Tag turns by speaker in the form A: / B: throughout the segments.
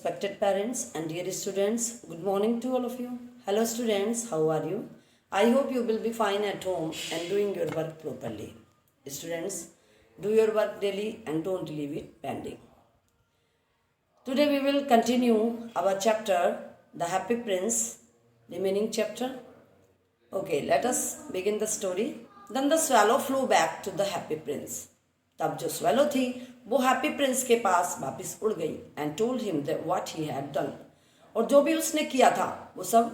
A: Respected parents and dear students, good morning to all of you. Hello students, how are you? I hope you will be fine at home and doing your work properly. Students, do your work daily and don't leave it pending. Today we will continue our chapter, The Happy Prince, remaining chapter. Okay, let us begin the story. Then the swallow flew back to the happy prince. तब जो swallow थी वो happy prince के पास वापस उड़ गई and told him what he had done, और जो भी उसने किया था वो सब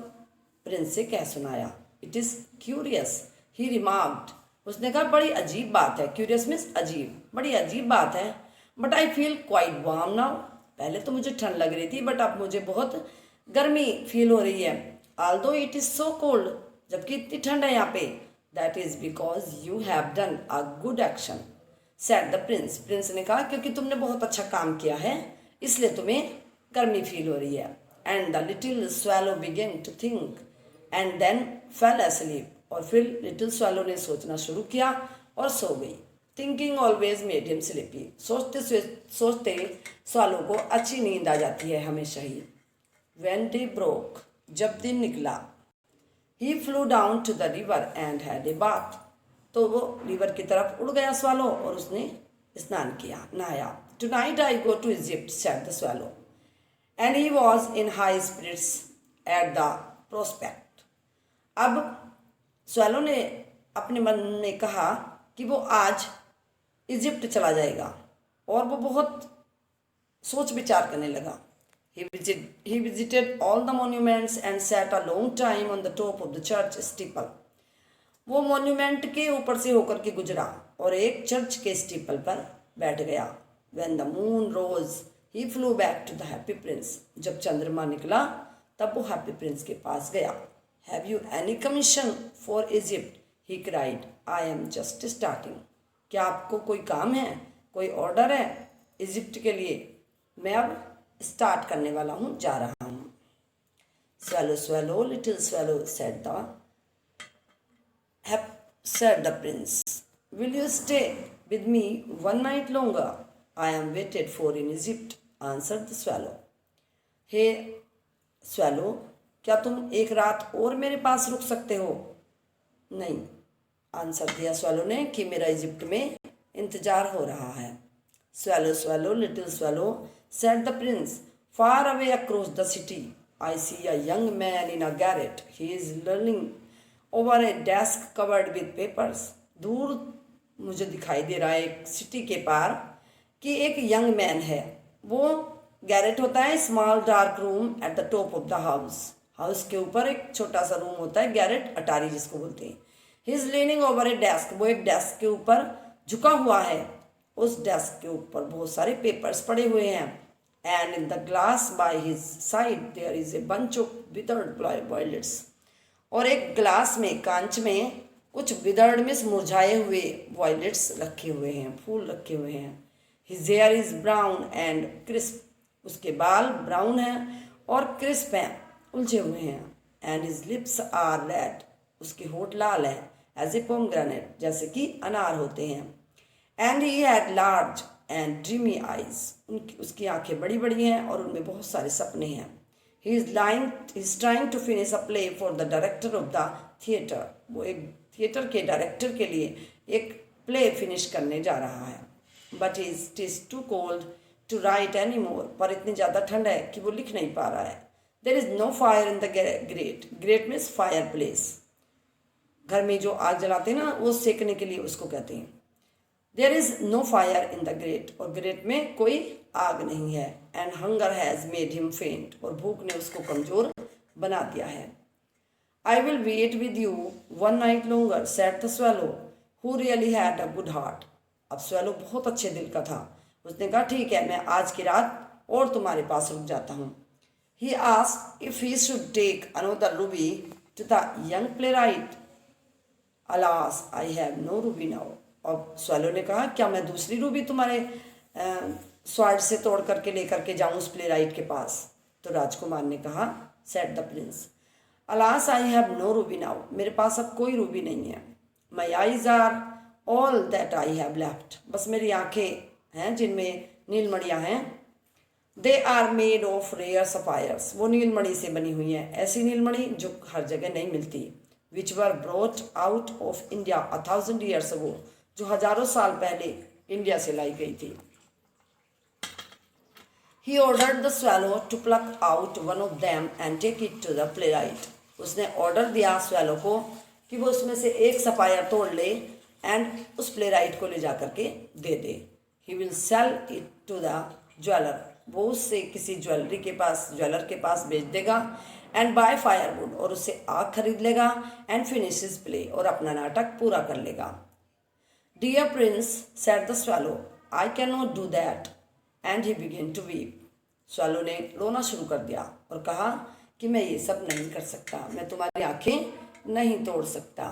A: प्रिंस से कह सुनाया. It is curious he remarked, उसने कहा बड़ी अजीब बात है. क्यूरियस मीन्स अजीब, बड़ी अजीब बात है. But I feel quite warm now, पहले तो मुझे ठंड लग रही थी बट अब मुझे बहुत गर्मी फील हो रही है. Although it is so cold, जबकि इतनी ठंड है यहाँ पे. That is because you have done a good action, said the Prince. Prince ने कहा क्योंकि तुमने बहुत अच्छा काम किया है इसलिए तुम्हें गर्मी फील हो रही है. And the little swallow began to think and then fell asleep, और फिर लिटिल स्वैलो ने सोचना शुरू किया और सो गई. Thinking always made him sleepy, सोचते सोचते स्वैलो को अच्छी नींद आ जाती है हमेशा ही. व्हेन डे ब्रोक, जब दिन निकला, he flew down to the river and had a bath, तो वो रिवर की तरफ उड़ गया स्वैलो और उसने स्नान किया, नहाया. Tonight I go to Egypt, said the swallow, and he was in high spirits at the prospect. अब स्वैलो ने अपने मन में कहा कि वो आज इजिप्ट चला जाएगा और वो बहुत सोच विचार करने लगा. He visited all the monuments and sat a long time on the top of the church steeple. वो मॉन्यूमेंट के ऊपर से होकर के गुजरा और एक चर्च के स्टीपल पर बैठ गया. When the moon rose, he flew back to the happy prince. जब चंद्रमा निकला तब वो हैप्पी प्रिंस के पास गया. Have you any commission for Egypt? He cried. I am just starting. क्या आपको कोई काम है, कोई ऑर्डर है इजिप्ट के लिए? मैं अब स्टार्ट करने वाला हूँ, जा रहा हूँ. Swallow, swallow, little swallow, said the prince. Will you stay with me one night longer? I am waited for in Egypt, answered the swallow. Hey swallow, क्या तुम एक रात और मेरे पास रुक सकते हो? नहीं, आंसर दिया swallow ने कि मेरा इजिप्ट में इंतजार हो रहा है. Swallow, swallow, little swallow, said the prince. Far away across the city, I see a young man in a garret. He is learning over a desk covered with papers. दूर मुझे दिखाई दे रहा है एक सिटी के पार कि एक यंग मैन है. वो गैरेट होता है small dark room at the top of the house. House के ऊपर एक छोटा सा रूम होता है, गैरेट अटारी जिसको बोलते हैं. He is leaning over A desk, वो एक डेस्क के ऊपर झुका हुआ है. उस डेस्क के ऊपर बहुत सारे पेपर्स पड़े हुए हैं. And in the glass by his side there is a bunch of withered violets, और एक ग्लास में, कांच में कुछ विदर्ड में मुरझाए हुए वायलेट्स रखे हुए हैं, फूल रखे हुए हैं. His here is brown and crisp, उसके बाल ब्राउन हैं और क्रिस्प हैं, उलझे हुए हैं. And his lips are red, उसके होठ लाल हैं. एज ए पोमग्रेनेट, जैसे कि अनार होते हैं. And he had large and dreamy eyes, उसकी आंखें बड़ी बड़ी हैं और उनमें बहुत सारे सपने हैं. He is trying to finish a play for the director of the theatre. वो एक थिएटर के डायरेक्टर के लिए एक प्ले फिनिश करने जा रहा है. But it is too cold to write anymore. पर इतनी ज़्यादा ठंड है कि वो लिख नहीं पा रहा है. There is no fire in the grate. Grate means fireplace. घर में जो आग जलाते हैं ना, वो सेकने के लिए उसको कहते हैं. There is no fire in the grate, और ग्रेट में कोई आग नहीं है. And hunger has made him faint, और भूख ने उसको कमजोर बना दिया है. I will wait with you one night longer, said the swallow, who really had a good heart. अब swallow बहुत अच्छे दिल का था. उसने कहा ठीक है, मैं आज की रात और तुम्हारे पास रुक जाता हूँ. He asked if he should take another ruby to the young playwright. Alas, I have no ruby now. और स्वैलो ने कहा क्या मैं दूसरी रूबी तुम्हारे स्वार्ड से तोड़ करके लेकर के जाऊँ उस प्ले राइट के पास? तो राजकुमार ने कहा, said the prince, alas I have no ruby now, मेरे पास अब कोई रूबी नहीं है. My eyes are all that I have left, बस मेरी आंखें हैं जिनमें नीलमणियाँ हैं. They are made of rare sapphires, वो नीलमणि से बनी हुई हैं, ऐसी नीलमणि जो हर जगह नहीं मिलती। Which were brought out of India 1000 years ago, जो हजारों साल पहले इंडिया से लाई गई थी। He ordered the swallow to pluck out one of them and take it to the playwright. उसने ऑर्डर दिया swallow को कि वो उसमें से एक सफायर तोड़ ले एंड उस प्लेराइट को ले जा करके दे दे। He will sell it to the jeweler. वो उससे किसी ज्वेलर के पास बेच देगा। एंड बाय फायरवुड, और उससे आग खरीद लेगा। एंड फिनिश हिज प्ले, और अपना नाटक पूरा कर लेगा। Dear prince said the swallow, I can not do that, and he begin to weep. Swallow ने रोना शुरू कर दिया और कहा कि मैं ये सब नहीं कर सकता, मैं तुम्हारी आंखें नहीं तोड़ सकता।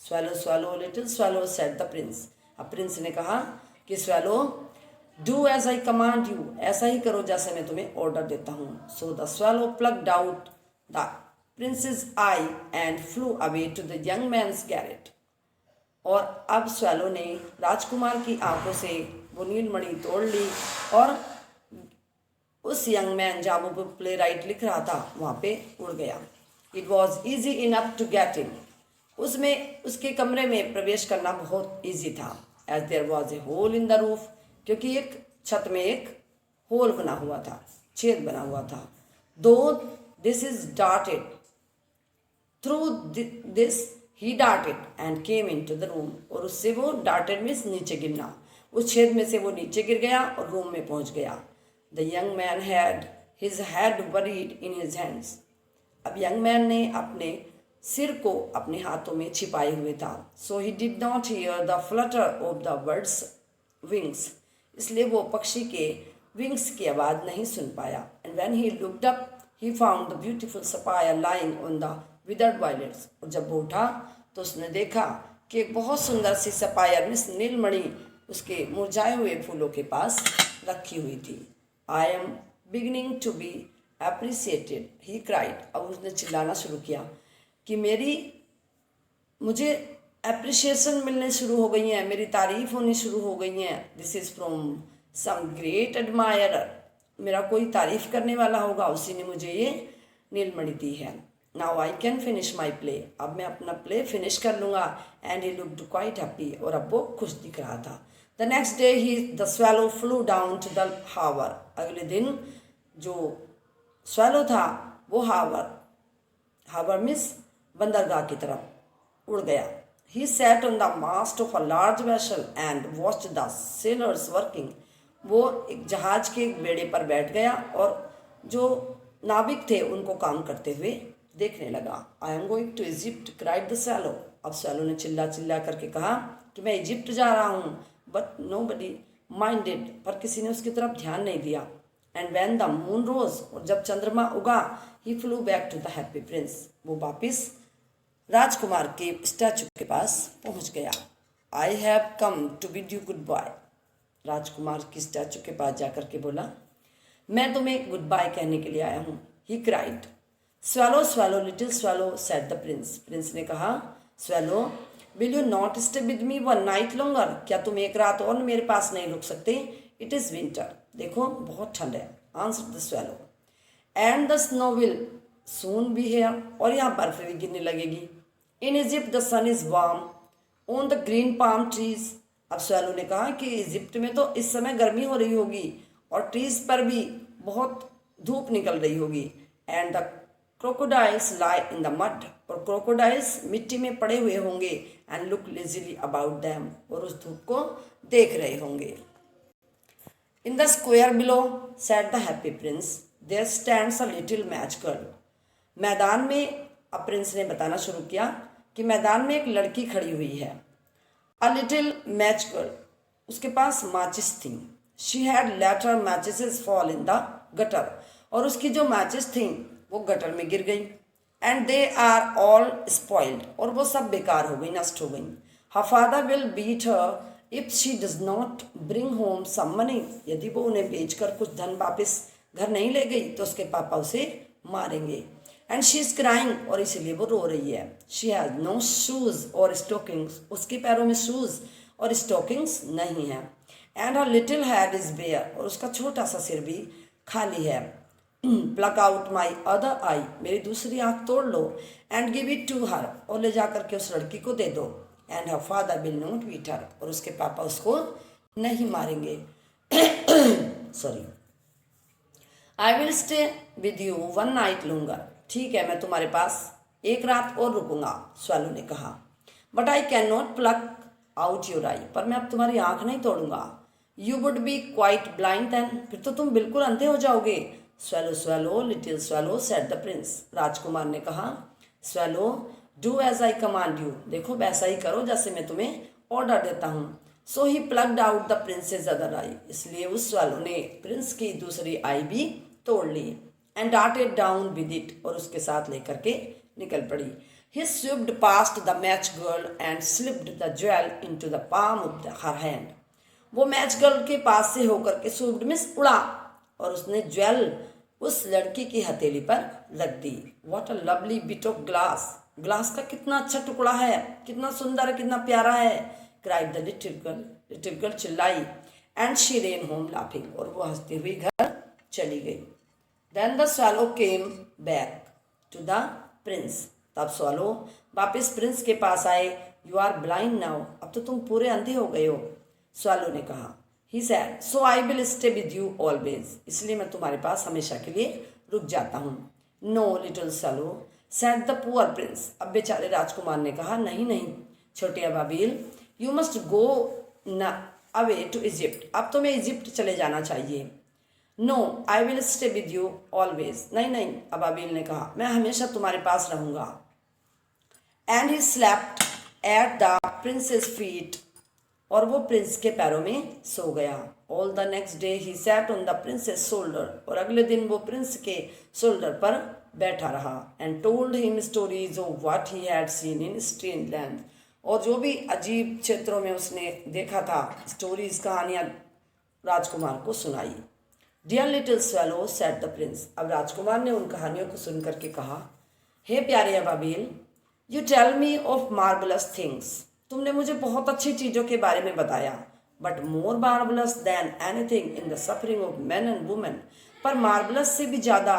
A: Swallow swallow little swallow said the prince. अब प्रिंस ने कहा कि swallow do as I command you, ऐसा ही करो जैसे मैं तुम्हें ऑर्डर देता हूँ। So the swallow plucked out the prince's eye and flew away to the young man's garret. और अब स्वैलो ने राजकुमार की आंखों से वो नीलमणि तोड़ ली और उस यंग मैन जहाँ वो प्ले राइट लिख रहा था वहाँ पे उड़ गया। It was easy enough to get in, उसमें उसके कमरे में प्रवेश करना बहुत ईजी था। As there was a hole in the roof, क्योंकि एक छत में एक होल बना हुआ था, छेद बना हुआ था। Though this is darted through this he darted and came into the room, और उससे वो डार्टेड मीन्स नीचे गिरना, उस छेद में से वो नीचे गिर गया और रूम में पहुंच गया। The young man had his head buried in his hands, अब यंग मैन ने अपने सिर को अपने हाथों में छिपाए हुए था। So he did not hear the flutter of the birds wings, इसलिए वो पक्षी के विंग्स की आवाज़ नहीं सुन पाया। And when he looked up he found the beautiful sapphire lying on the withered violets, और जब वो उठा तो उसने देखा कि एक बहुत सुंदर सी सपायर मिस नीलमणि उसके मुरझाए हुए फूलों के पास रखी हुई थी। I am beginning to be appreciated he cried, अब उसने चिल्लाना शुरू किया कि मुझे एप्रिसिएशन मिलने शुरू हो गई हैं, मेरी तारीफ होनी शुरू हो गई हैं। This is from some great admirer, मेरा कोई तारीफ करने वाला होगा, उसी ने मुझे ये नीलमणि दी है। Now I can finish my play, अब मैं अपना प्ले फिनिश कर लूँगा। And he looked quite happy, और अब वो खुश दिख रहा था। The next day he the swallow flew down to the हावर, अगले दिन जो स्वैलो था वो हावर मीन्स बंदरगाह की तरफ उड़ गया। He sat on the mast of a large vessel and watched the sailors working. वो एक जहाज के एक बेड़े पर बैठ गया और जो नाविक थे उनको काम करते हुए देखने लगा। I am going to Egypt, cried the swallow. अब स्वैलो ने चिल्ला करके कहा कि मैं इजिप्ट जा रहा हूँ। But nobody minded, पर किसी ने उसकी तरफ ध्यान नहीं दिया। And when the moon rose, और जब चंद्रमा उगा, he flew back to the happy prince. वो वापिस राजकुमार के स्टैचू के पास पहुंच गया। I have come to bid you goodbye, राजकुमार की स्टैचू के पास जाकर के बोला, मैं तुम्हें गुड बाय कहने के लिए आया हूँ। He cried, swallow swallow little swallow said the Prince, Prince ने कहा, swallow will you not stay with me one night longer, क्या तुम एक रात और मेरे पास नहीं रुक सकते? इट इज़ विंटर, देखो बहुत ठंड है। Answer the swallow, and the snow will soon be here, और यहाँ बर्फ भी गिरने लगेगी। In Egypt the sun is warm on the green palm trees, अब स्वैलो ने कहा कि इजिप्ट में तो इस समय गर्मी हो रही होगी और ट्रीज पर भी बहुत धूप निकल रही होगी। And the crocodiles lie in the mud, और क्रोकोडाइल्स मिट्टी में पड़े हुए होंगे। And look lazily about them, और उस धूप को देख रहे होंगे। In the square below said the happy prince, there stands a little match girl, मैदान में अब प्रिंस ने बताना शुरू किया कि मैदान में एक लड़की खड़ी हुई है। अ लिटिल मैच गर्ल, उसके पास माचिस थी। She had let her matches fall in the gutter, और उसकी जो मैचेस थी वो गटर में गिर गई। And they are all spoiled, और वो सब बेकार हो गई, नष्ट हो गई। Her father will beat her if she does not bring home some money, यदि वो उन्हें बेचकर कुछ धन वापस घर नहीं ले गई तो उसके पापा उसे मारेंगे। एंड शी इज़ क्राइंग, और इसीलिए वो रो रही है। शी हैज़ नो शूज़ और स्टॉकिंग्स, उसके पैरों में शूज़ और स्टॉकिंग्स नहीं हैं। And her little head is bare, और उसका छोटा सा सिर भी खाली है। Pluck out my other eye, मेरी दूसरी आंख तोड़ लो, and give it to her, और ले जाकर के उस लड़की को दे दो। And her father will not beat her, और उसके पापा उसको नहीं मारेंगे। Sorry. I will stay with you one night लूंगा, ठीक है मैं तुम्हारे पास एक रात और रुकूंगा, स्वैलो ने कहा। But I can not pluck out your eye, पर मैं अब तुम्हारी आंख नहीं तोड़ूंगा। You would be quite blind then, फिर तो तुम बिल्कुल अंधे हो जाओगे। Swallow swallow little swallow said the prince, राजकुमार ने कहा। Swallow do as I command you, देखो वैसा ही करो जैसे मैं तुम्हें ऑर्डर देता हूँ। So he plucked out the prince's other eye, इसलिए उस स्वैलो ने प्रिंस की दूसरी आई भी तोड़ ली। And darted down with it, और उसके साथ लेकर के निकल पड़ी। He swept past the match girl and slipped the jewel into the palm of her hand. वो मैच गर्ल के पास से होकर के स्विफ्ट मिस उड़ा, और उसने ज्वेल उस लड़की की हथेली पर रख दी। What a lovely bit of glass, glass का कितना अच्छा टुकड़ा है, कितना सुंदर है, कितना प्यारा है। Cried the little girl चिल्लाई। And she ran home laughing, और वो हंसती हुई घर चली गई। Then the swallow came back to the prince, तब स्वैलो वापस प्रिंस के पास आए। यू आर ब्लाइंड नाउ, अब तो तुम पूरे अंधे हो गए हो, स्वैलो ने कहा। He said so I will stay with you always, इसलिए मैं तुम्हारे पास हमेशा के लिए रुक जाता हूँ। Know little swallow sad the poor Prince, अब बेचारे राजकुमार ने कहा। नहीं नहीं छोटे अबाबिल, यू मस्ट गो न अवे टू इजिप्ट, अब तुम्हें इजिप्ट चले जाना चाहिए। No I will stay with you always, नहीं नहीं अबाबिल ने कहा, मैं हमेशा तुम्हारे पास रहूँगा। And he slapped at the princess feet, और वो प्रिंस के पैरों में सो गया। All the next day he sat on the princess shoulder, और अगले दिन वो प्रिंस के शोल्डर पर बैठा रहा। And told him stories of what he had seen in strange land, और जो भी अजीब क्षेत्रों में उसने देखा था, स्टोरीज कहानियाँ राजकुमार को सुनाई। Dear little swallow said the prince, अब राजकुमार ने उन कहानियों को सुन करके कहा। हे प्यारे अबाबिल, you tell me of marvellous things, तुमने मुझे बहुत अच्छी चीज़ों के बारे में बताया। But more marvellous than anything in the suffering of man and women, पर मार्वलस से भी ज़्यादा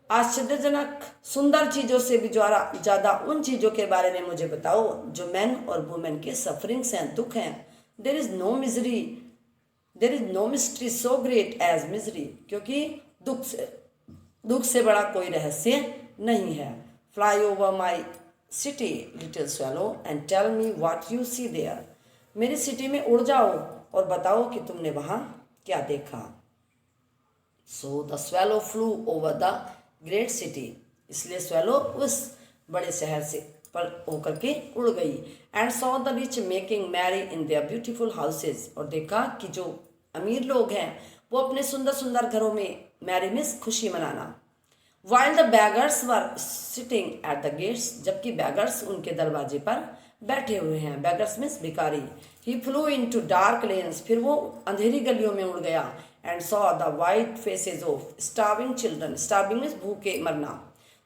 A: आश्चर्यजनक सुंदर चीज़ों से भी ज़्यादा उन चीज़ों के बारे में मुझे बताओ जो मैन और वुमेन के सफरिंग्स हैं, दुख हैं। There is no mystery so great as misery, क्योंकि दुख से बड़ा कोई रहस्य नहीं है। Fly over my city little swallow and tell me what you see there, मेरी सिटी में उड़ जाओ और बताओ कि तुमने वहाँ क्या देखा। So the swallow flew over the great city, इसलिए स्वैलो उस बड़े शहर से पर होकर के उड़ गई। And saw the rich making merry in their beautiful houses, और देखा कि जो अमीर लोग हैं वो अपने सुंदर सुंदर घरों में मैरी मिस खुशी मनाना। While the beggars were sitting at the gates, जबकि बैगर्स उनके दरवाजे पर बैठे हुए हैं। बैगर्स मीन्स भिखारी। He flew into dark lanes, फिर वो अंधेरी गलियों में उड़ गया। And saw the white faces of starving children, starving means भूखे मरना,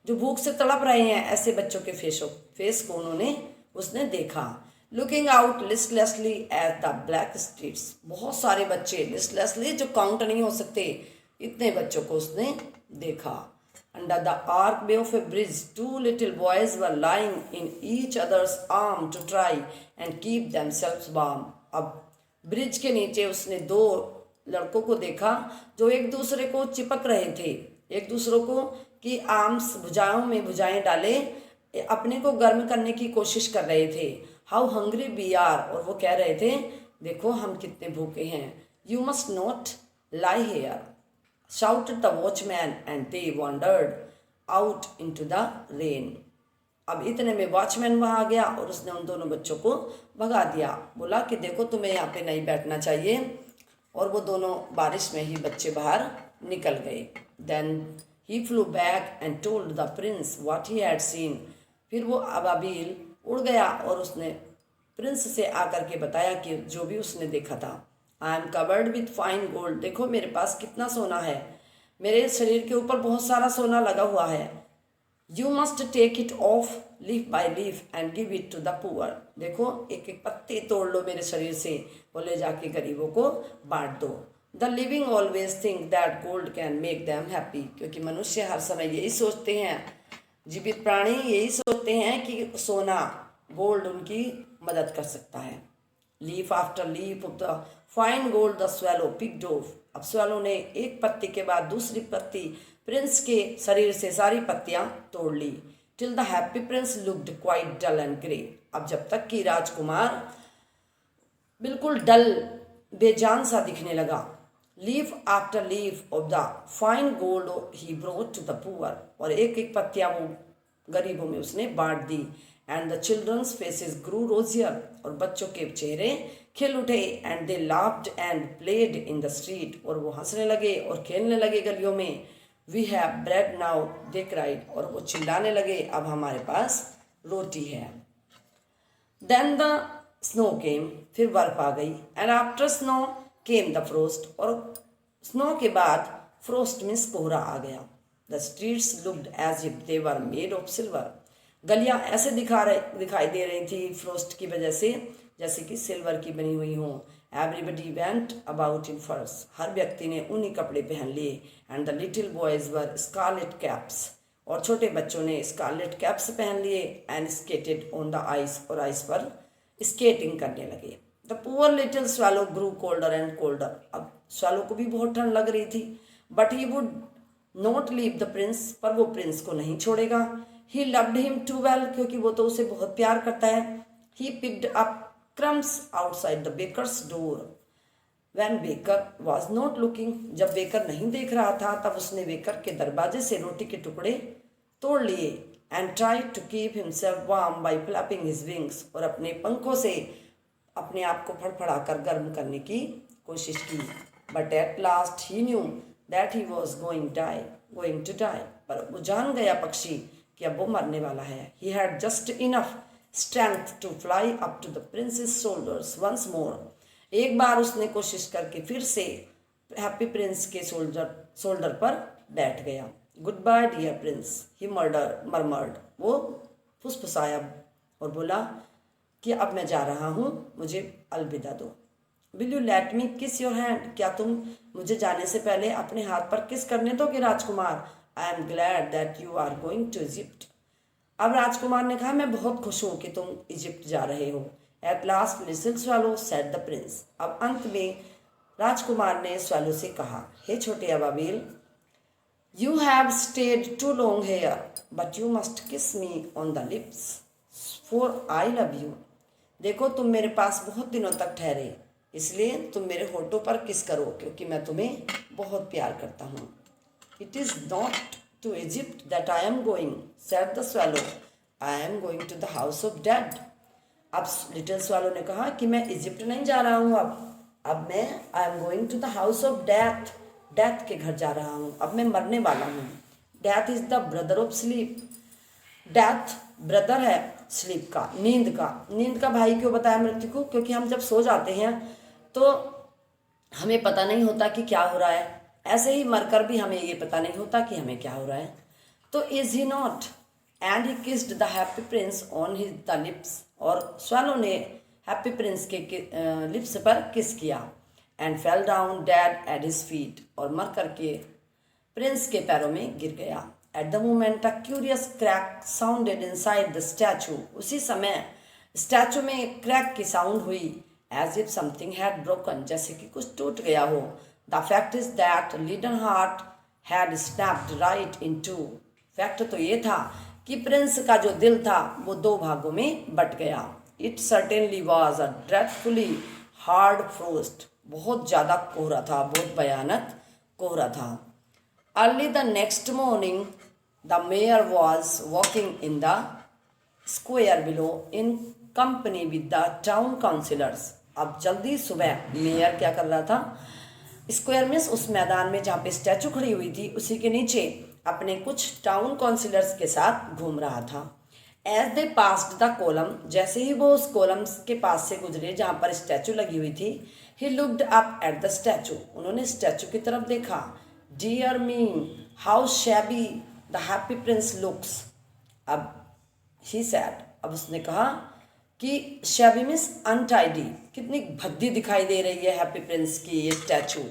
A: जो भूख से तड़प रहे हैं, ऐसे बच्चों के फेस को उसने देखा। Looking out listlessly at the black streets, बहुत सारे बच्चे लिस्टलेसली जो काउंट नहीं हो सकते, इतने बच्चों को उसने देखा। Under the archway of a bridge, two little boys were lying in each other's arm to try and keep themselves warm. अब ब्रिज के नीचे उसने दो लड़कों को देखा जो एक दूसरे को चिपक रहे थे, एक दूसरों को की आर्म्स भुजाओं में भुजाएं डाले अपने को गर्म करने की कोशिश कर रहे थे। हाउ हंग्री वी आर, और वो कह रहे थे देखो हम कितने भूखे हैं। You must not lie here shouted the watchman, and they wandered out into the rain. अब इतने में वॉचमैन वहाँ आ गया और उसने उन दोनों बच्चों को भगा दिया। बोला कि देखो तुम्हें यहाँ पे नहीं बैठना चाहिए, और वो दोनों बारिश में ही बच्चे बाहर निकल गए। Then he flew back and told the prince what he had seen. फिर वो अबाबिल उड़ गया और उसने प्रिंस से आकर के बताया कि जो भी उसने देखा था। I am covered with fine gold, देखो मेरे पास कितना सोना है, मेरे शरीर के ऊपर बहुत सारा सोना लगा हुआ है। You must take it off leaf by leaf and give it to the poor, देखो एक एक पत्ते तोड़ लो मेरे शरीर से और ले जाके गरीबों को बांट दो। The living always think that gold can make them happy, क्योंकि मनुष्य हर समय यही सोचते हैं, जीवित प्राणी यही सोचते हैं कि सोना गोल्ड उनकी मदद कर सकता है। Leaf after leaf of the fine gold the swallow picked of. अब स्वेलो ने एक पत्ती के बाद दूसरी पत्ती प्रिंस के शरीर से सारी पत्तियां तोड़ ली। Till the happy prince looked quite dull and grey. अब जब तक कि राजकुमार बिल्कुल डल बेजान सा दिखने लगा। Leaf after leaf of the fine gold he brought to the poor. और एक एक पत्तियां वो गरीबों में उसने बांट दी। And the children's faces grew rosier. और बच्चों के चेहरे खिल उठे। And they laughed and played in the street. और वो हंसने लगे और खेलने लगे गलियों में। We have bread now they cried. और वो चिल्लाने लगे, अब हमारे पास रोटी है। Then the snow came. फिर बर्फ आ गई। And after snow came the frost. और स्नो के बाद फ्रोस्ट मीन्स कोहरा आ गया। The streets looked as if they were made of silver. गलियां ऐसे दिखाई दे रही थी फ्रोस्ट की वजह से, जैसे कि सिल्वर की बनी हुई हों। एवरीबडी वेंट अबाउट इन फर्स। हर व्यक्ति ने ऊनी कपड़े पहन लिए। And the little boys wore scarlet caps. और छोटे बच्चों ने स्कारलेट कैप्स पहन लिए। And skated on the ice. और आइस पर स्केटिंग करने लगे। The poor little swallow grew colder and colder. अब स्वैलो को भी बहुत ठंड लग रही थी। But he would not leave the prince. पर वो प्रिंस को नहीं छोड़ेगा। He loved him too well. क्योंकि वो तो उसे बहुत प्यार करता है। He picked up crumbs outside the baker's door when baker was not looking. जब बेकर नहीं देख रहा था तब उसने बेकर के दरवाजे से रोटी के टुकड़े तोड़ लिए। And try to keep himself warm by flapping his wings. और अपने पंखों से अपने आप को फड़फड़ा कर गर्म करने की कोशिश की। But at last he knew that he was going to die. पर वो जान गया पक्षी कि अब वो मरने वाला है। He had just enough strength to fly up to the prince's shoulders once more. एक बार उसने कोशिश करके फिर से हैप्पी प्रिंस के शोल्डर पर बैठ गया। गुड बाय डियर प्रिंस ही मर्मर्ड। वो फुसफुसाया और बोला कि अब मैं जा रहा हूँ, मुझे अलविदा दो। विल यू लेट मी किस योर हैंड। क्या तुम मुझे जाने से पहले अपने हाथ पर किस करने दोगे राजकुमार। I am glad that you are going to Egypt. अब राजकुमार ने कहा, मैं बहुत खुश हूँ कि तुम इजिप्ट जा रहे हो। At last little swallow said the prince. अब अंत में राजकुमार ने स्वैलो से कहा, हे छोटे अबाबिल, you have stayed too long here but you must kiss me on the lips for I love you. देखो तुम मेरे पास बहुत दिनों तक ठहरे, इसलिए तुम मेरे होठों पर किस करो, क्योंकि मैं तुम्हें बहुत प्यार करता हूँ। It is not to Egypt that I am going said the swallow, I am going to the house of dead. अब लिटिल स्वैलो ने कहा कि मैं इजिप्ट नहीं जा रहा हूँ, अब मैं I am going to the house of death, death के घर जा रहा हूँ। अब मैं मरने वाला हूँ। Death is the brother of sleep. Death brother है स्लीप का, नींद का भाई क्यों बताया मृत्यु को, क्योंकि हम जब सो जाते हैं तो हमें पता नहीं होता कि क्या हो रहा है। ऐसे ही मरकर भी हमें ये पता नहीं होता कि हमें क्या हो रहा है। तो is he not and he kissed the happy prince on his the lips. और स्वैलो ने हैप्पी प्रिंस के लिप्स पर किस किया। And fell down dead at his feet. और मर करके प्रिंस के पैरों में गिर गया। At the moment a curious crack sounded inside the statue. उसी समय स्टैचू में क्रैक की साउंड हुई, as if something had broken, जैसे कि कुछ टूट गया हो। The fact is that little heart had snapped right in two. Fact तो ये था कि प्रिंस का जो दिल था वो दो भागों में बट गया। It certainly was a dreadfully hard frost. बहुत ज़्यादा कोहरा था, बहुत भयानक कोहरा था। Early the next morning the mayor was walking in the square below in company with the town councillors. अब जल्दी सुबह मेयर क्या कर रहा था, स्क्वायर मीन्स उस मैदान में जहाँ पे स्टैचू खड़ी हुई थी उसी के नीचे अपने कुछ टाउन काउंसिलर्स के साथ घूम रहा था। As they passed the column, जैसे ही वो उस कॉलम के पास से गुजरे जहाँ पर स्टैचू लगी हुई थी, he looked up at the statue, उन्होंने स्टैचू की तरफ देखा। Dear me how shabby the happy prince looks. अब ही सैड, अब उसने कहा कि शैबी मीन्स अनटाइडी, कितनी भद्दी दिखाई दे रही है हैप्पी प्रिंस की ये स्टैचू।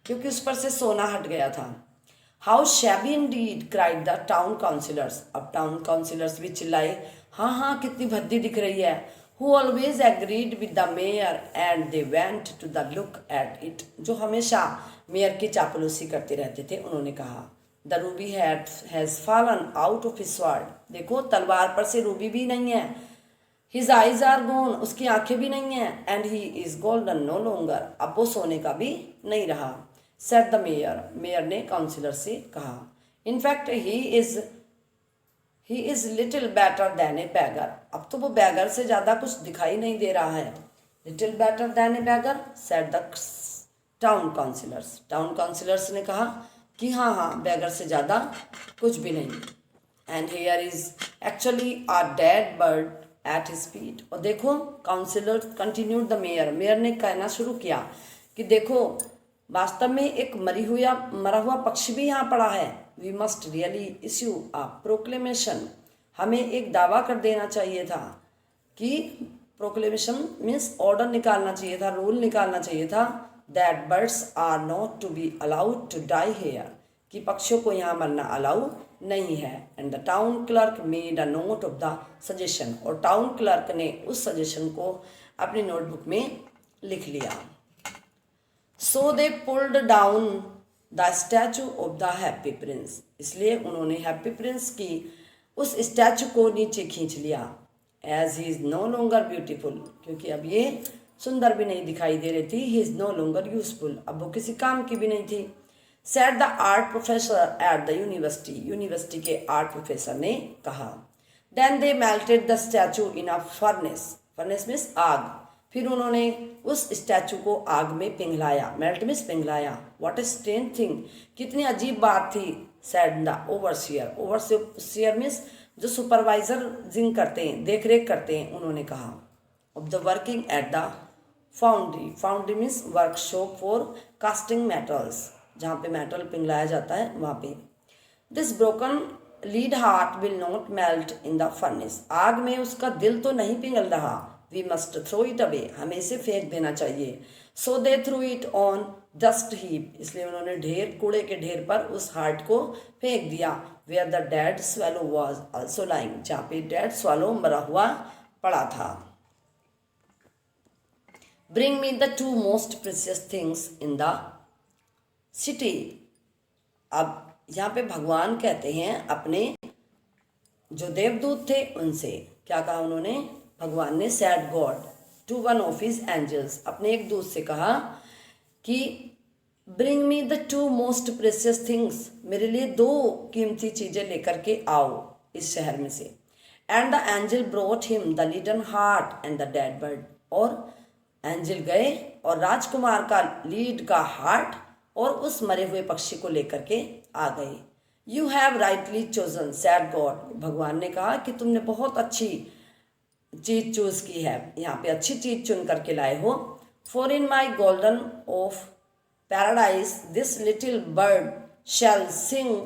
A: क्योंकि उस पर से सोना हट गया था। How shabby indeed cried the town councillors, अब टाउन काउंसिलर्स भी चिल्लाए, हाँ हाँ कितनी भद्दी दिख रही है। Who always agreed with the mayor and they went to the look at it, जो हमेशा मेयर की चापलूसी करते रहते थे, उन्होंने कहा the Ruby has fallen out of his sword, देखो तलवार पर से रूबी भी नहीं है। हिज आइज आर गोन, उसकी आंखें भी नहीं हैं। And he is golden no longer, अब वो सोने का भी नहीं रहा। सेड द मेयर, मेयर ने काउंसिलर से कहा। In fact he is little better than a beggar, अब तो वो बैगर से ज़्यादा कुछ दिखाई नहीं दे रहा है। Little better than a bagger, said the town councillors, town councillors ने कहा कि हाँ हाँ बैगर से ज़्यादा कुछ भी नहीं। And here is actually a dead bird at his feet, और देखो councillor continued the mayor, mayor ने कहना शुरू किया कि देखो वास्तव में एक मरा हुआ पक्षी भी यहाँ पड़ा है। We must really issue a proclamation, हमें एक दावा कर देना चाहिए था कि प्रोक्लेमेशन मीन्स ऑर्डर निकालना चाहिए था, रूल निकालना चाहिए था that birds are not to be allowed to die here, कि पक्षियों को यहाँ मरना अलाउ नहीं है। And the town clerk made a note of the suggestion, और टाउन क्लर्क ने उस सजेशन को अपनी नोटबुक में लिख लिया। So they pulled down the statue of the happy prince, इसलिए उन्होंने हैप्पी प्रिंस की उस स्टैचू को नीचे खींच लिया। As he is no longer beautiful, क्योंकि अब ये सुंदर भी नहीं दिखाई दे रही थी। He is no longer useful, अब वो किसी काम की भी नहीं थी। Said the art professor at the university, university के आर्ट प्रोफेसर ने कहा। Then they melted the statue in a furnace, furnace means आग, फिर उन्होंने उस स्टैचू को आग में पिघलाया। मेल्ट मीन्स पिघलाया। व्हाट ए स्ट्रेंज थिंग, कितनी अजीब बात थी। Said the overseer, overseer means जो सुपरवाइजर करते हैं, देख रेख करते हैं, उन्होंने कहा। Of the working at the foundry, foundry means workshop for casting metals, जहाँ पे मेटल पिघलाया जाता है वहाँ पे। This broken lead heart will not melt in the furnace, आग में उसका दिल तो नहीं पिघल रहा। We must throw it away, हमें इसे फेंक देना चाहिए। So they threw it on dust heap, इसलिए उन्होंने ढेर, कूड़े के ढेर पर उस हार्ट को फेंक दिया। Where the dead swallow was also lying, जहाँ पे डेड स्वेलो मरा हुआ पड़ा था। Bring me the two most precious things in the city, अब यहाँ पे भगवान कहते हैं अपने जो देवदूत थे उनसे, क्या कहा उन्होंने, भगवान ने said God to one of his angels, अपने एक दूत से कहा कि bring me the two most precious things, मेरे लिए दो कीमती चीज़ें लेकर के आओ इस शहर में से। And the angel brought him the little heart and the dead bird, और एंजल गए और राजकुमार का लीड का हार्ट और उस मरे हुए पक्षी को लेकर के आ गए। You have rightly chosen sad God, भगवान ने कहा कि तुमने बहुत अच्छी चीज़ चूज की है, यहाँ पे अच्छी चीज़ चुन करके लाए हो। For in my golden of paradise this little bird shall sing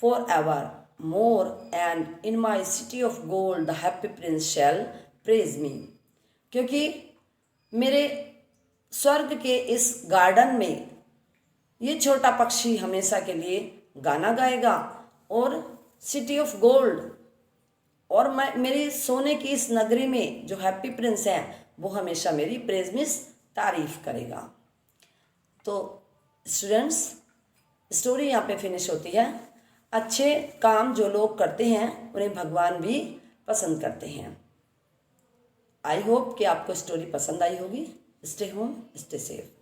A: for ever more, and in my city of gold the happy prince shall praise me, क्योंकि मेरे स्वर्ग के इस गार्डन में ये छोटा पक्षी हमेशा के लिए गाना गाएगा, और सिटी ऑफ गोल्ड, और मैं मेरी सोने की इस नगरी में जो हैप्पी प्रिंस है वो हमेशा मेरी प्रेज मीन्स तारीफ करेगा। तो स्टूडेंट्स, स्टोरी यहाँ पे फिनिश होती है। अच्छे काम जो लोग करते हैं उन्हें भगवान भी पसंद करते हैं। आई होप कि आपको स्टोरी पसंद आई होगी। Stay home, stay safe.